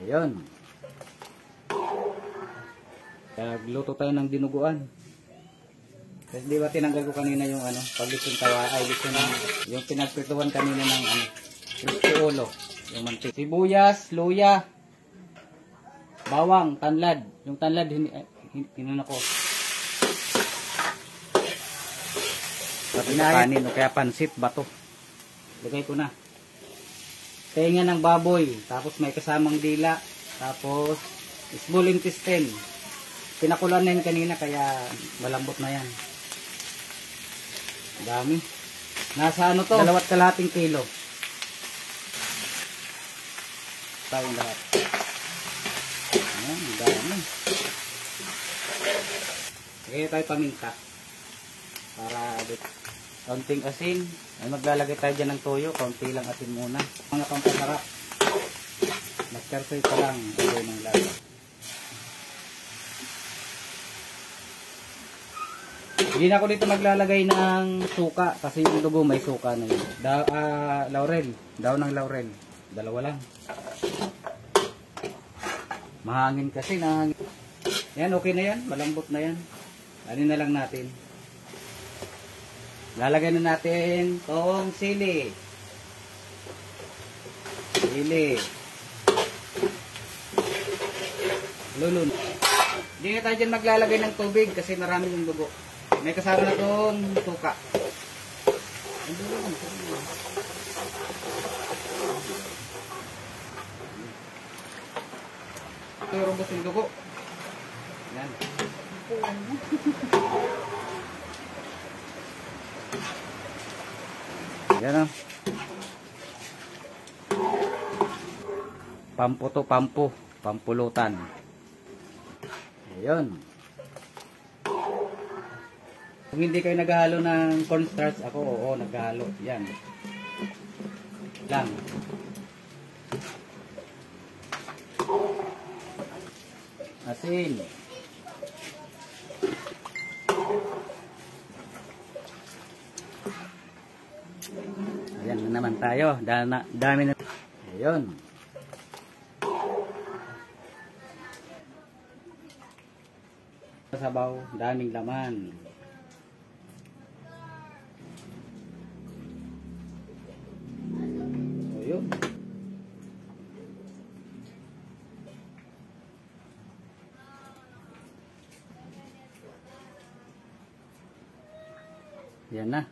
Ayun. Nagluto tayo ng dinuguan. Kasi di ba tinanggal ko kanina yung ano, paglitong tawa, ay litong yung pinagprituhan kanina ng ano, crispy ulo, yung mantik. Sibuyas, luya, bawang, tanlad. Yung tanlad, hinuna ko. Pati na kanin o kaya pansit, bato. Lagay ko na. Tenga ng baboy, tapos may kasamang dila, tapos small intestine. Pinakulan na yun kanina kaya malambot na yan. Dami. Nasa ano to? 2.5 kilo. Tayong lahat. Ayan, dami. Kaya tayo paminta. Para kaunting asin. Ay maglalagay tayo dyan ng toyo. Kaunti lang asin muna. Mga pampasarap. Nagkarsoy pa lang. Gawin ng lasa. Hindi na ako dito maglalagay ng suka kasi yung dugo may suka na yun. Laurel. Daw ng laurel. 2 lang. Mahangin kasi. Nahangin. Yan, okay na yan. Malambot na yan. Ano na lang natin. Lalagay na natin tong sili. Sili. Lulun. Hindi na tayo dyan maglalagay ng tubig kasi marami yung dugo. May kasama na itong suka. Ito yung rubos yung dugo. Yan. Yan o. Pampo to, pampo. Pampulutan. Ayun. Kung hindi kayo naghahalo ng cornstarch, ako oo, naghahalo. Yan. Lang. Asin. Ayan na naman tayo. Dami na. Ayun. Sabaw, daming laman. Ayun. Yan na.